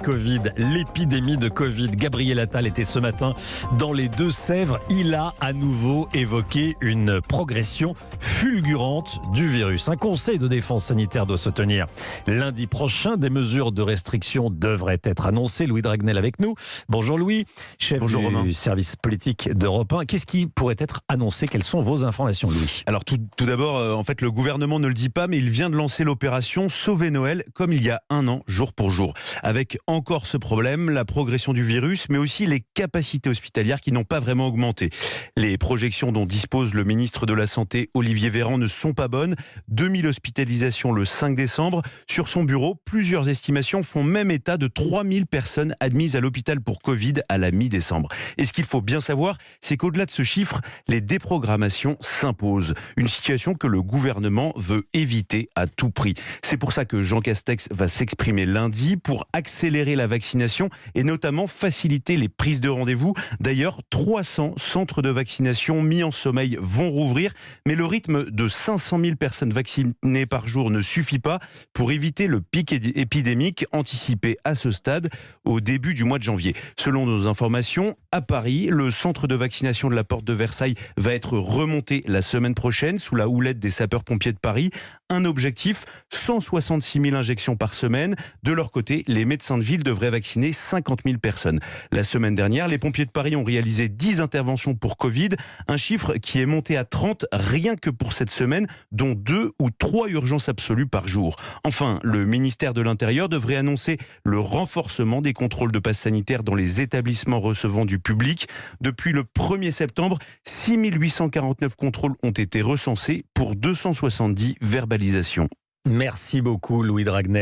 Covid, l'épidémie de Covid. Gabriel Attal était ce matin dans les Deux-Sèvres. Il a à nouveau évoqué une progression fulgurante du virus. Un conseil de défense sanitaire doit se tenir lundi prochain. Des mesures de restriction devraient être annoncées. Louis Dragnel avec nous. Bonjour Louis, chef du service politique d'Europe 1. Qu'est-ce qui pourrait être annoncé? Quelles sont vos informations, Louis? Alors tout d'abord, en fait, le gouvernement ne le dit pas, mais il vient de lancer l'opération Sauver Noël, comme il y a un an, jour pour jour. Avec encore ce problème, la progression du virus, mais aussi les capacités hospitalières qui n'ont pas vraiment augmenté. Les projections dont dispose le ministre de la Santé, Olivier Véran, ne sont pas bonnes. 2000 hospitalisations le 5 décembre. Sur son bureau, plusieurs estimations font même état de 3000 personnes admises à l'hôpital pour Covid à la mi-décembre. Et ce qu'il faut bien savoir, c'est qu'au-delà de ce chiffre, les déprogrammations s'imposent. Une situation que le gouvernement veut éviter à tout prix. C'est pour ça que Jean Castex va s'exprimer lundi pour accélérer la vaccination et notamment faciliter les prises de rendez-vous. D'ailleurs, 300 centres de vaccination mis en sommeil vont rouvrir, mais le rythme de 500 000 personnes vaccinées par jour ne suffit pas pour éviter le pic épidémique anticipé à ce stade au début du mois de janvier. Selon nos informations, à Paris, le centre de vaccination de la Porte de Versailles va être remonté la semaine prochaine sous la houlette des sapeurs-pompiers de Paris. Un objectif, 166 000 injections par semaine. De leur côté, les médecins de ville devraient vacciner 50 000 personnes. La semaine dernière, les pompiers de Paris ont réalisé 10 interventions pour Covid, un chiffre qui est monté à 30 rien que pour cette semaine, dont 2 ou 3 urgences absolues par jour. Enfin, le ministère de l'Intérieur devrait annoncer le renforcement des contrôles de passe sanitaire dans les établissements recevant du public. Depuis le 1er septembre, 6 849 contrôles ont été recensés pour 270 verbalisations. Merci beaucoup Louis Dragnel.